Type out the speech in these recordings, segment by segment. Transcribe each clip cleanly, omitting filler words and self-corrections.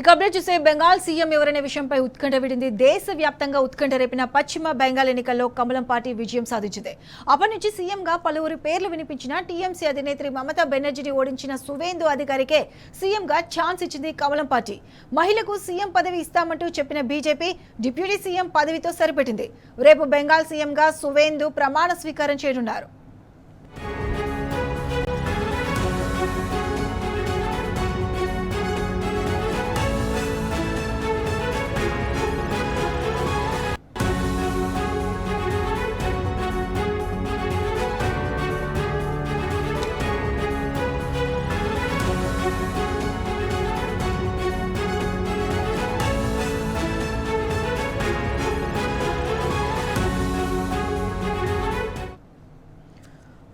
ఇక అప్డేట్ చూసే బెంగాల్ సీఎం ఎవరనే విషయంపై ఉత్కంఠ విడింది. దేశవ్యాప్తంగా ఉత్కంఠ రేపిన పశ్చిమ బెంగాల్ ఎన్నికల్లో కమలం పార్టీ విజయం సాధించింది. అప్పటి నుంచి సీఎంగా పలువురు పేర్లు వినిపించిన టీఎంసీ అధినేత్రి మమతా బెనర్జీని ఓడించిన సువేందు అధికారికే సీఎంగా ఛాన్స్ ఇచ్చింది కమలం పార్టీ. మహిళకు సీఎం పదవి ఇస్తామంటూ చెప్పిన బీజేపీ డిప్యూటీ సీఎం పదవితో సరిపెట్టింది. రేపు బెంగాల్ సీఎంగా సువేందు ప్రమాణ స్వీకారం చేయనున్నారు.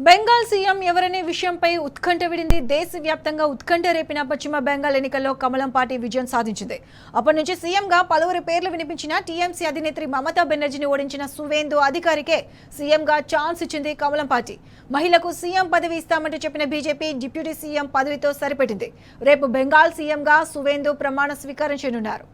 బెంగాల్ సీఎం ఎవరనే విషయంపై ఉత్కంఠ విడింది. దేశవ్యాప్తంగా ఉత్కంఠ రేపిన పశ్చిమ బెంగాల్ ఎన్నికల్లో కమలం పార్టీ విజయం సాధించింది. అప్పటి నుంచి సీఎంగా పలువురు పేర్లు వినిపించిన టీఎంసీ అధినేత్రి మమతా బెనర్జీని ఓడించిన సువేందు అధికారికే సీఎంగా ఛాన్స్ ఇచ్చింది కమలం పార్టీ. మహిళకు సీఎం పదవి ఇస్తామంటూ చెప్పిన బీజేపీ డిప్యూటీ సీఎం పదవితో సరిపెట్టింది. రేపు బెంగాల్ సీఎంగా సువేందు ప్రమాణ స్వీకారం చేయనున్నారు.